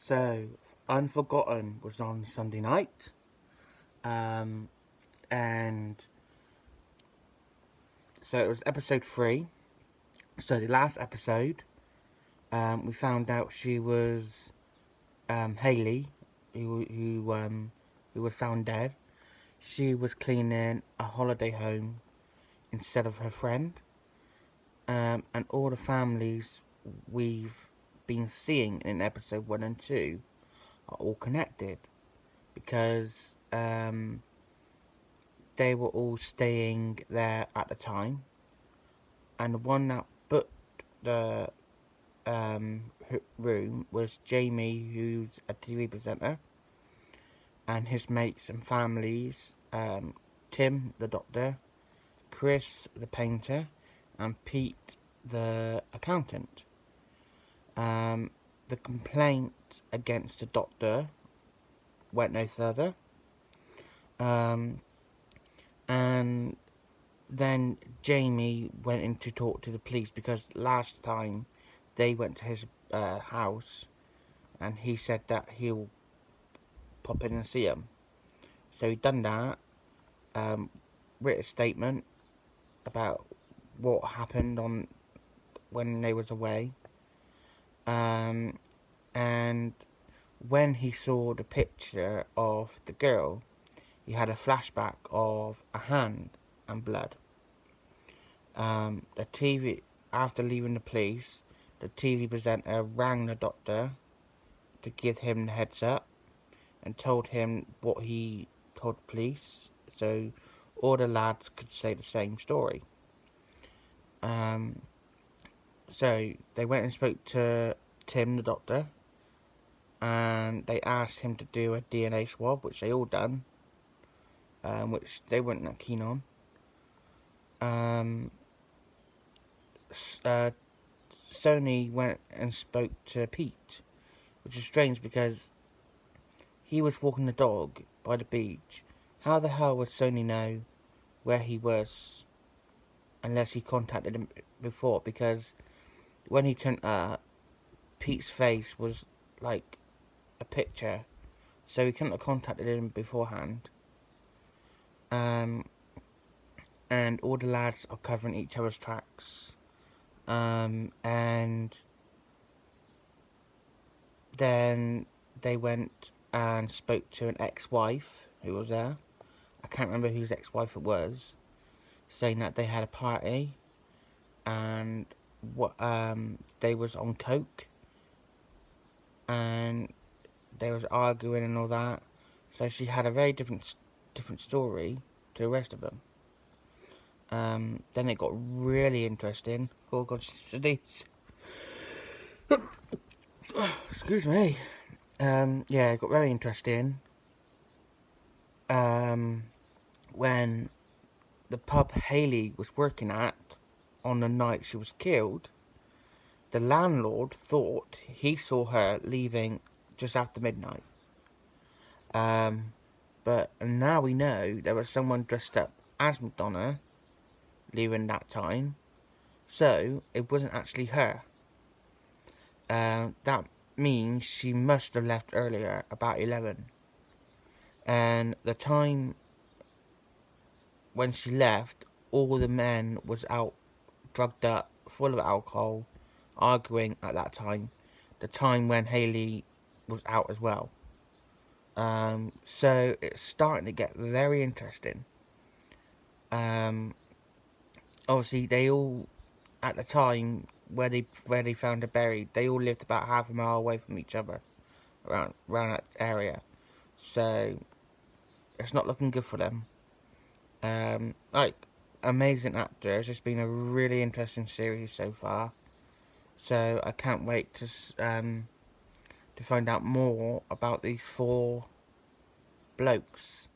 So, Unforgotten was on Sunday night, and so it was episode 3. So the last episode, we found out she was Hayley, who was found dead. She was cleaning a holiday home instead of her friend, and all the families we've been seeing in episode 1 and 2 are all connected because they were all staying there at the time, and the one that booked the room was Jamie, who's a TV presenter, and his mates and families, Tim, the doctor, Chris, the painter, and Pete, the accountant. The complaint against the doctor went no further, and then Jamie went in to talk to the police because last time they went to his house and he said that he'll pop in and see him. So he done that, wrote a statement about what happened on when they was away, and when he saw the picture of the girl, he had a flashback of a hand and blood. The TV, after leaving the police, the TV presenter rang the doctor to give him the heads up and told him what he told the police, so all the lads could say the same story. So they went and spoke to Tim, the doctor, and they asked him to do a DNA swab, which they all done, which they weren't that keen on. Sony went and spoke to Pete, which is strange because he was walking the dog by the beach. How the hell would Sony know where he was unless he contacted him before? Because when he turned up, Pete's face was like a picture, so he couldn't have contacted him beforehand. And all the lads are covering each other's tracks. And then they went and spoke to an ex-wife who was there. I can't remember whose ex-wife it was, saying that they had a party and they was on coke and they was arguing and all that. So she had a very different story to the rest of them. Then it got really interesting. Oh God, excuse me. Yeah, it got very interesting. When the pub Hayley was working at on the night she was killed, the landlord thought he saw her leaving just after midnight. But now we know there was someone dressed up as Madonna leaving that time, so it wasn't actually her. That means she must have left earlier, about 11. And the time when she left, all the men was out, drugged up, full of alcohol, arguing at that time. The time when Hayley was out as well. So it's starting to get very interesting. Obviously, they all, at the time where they found her buried, they all lived about half a mile away from each other, around that area. So it's not looking good for them. Like, amazing actors. It's been a really interesting series so far. So I can't wait to find out more about these 4 blokes.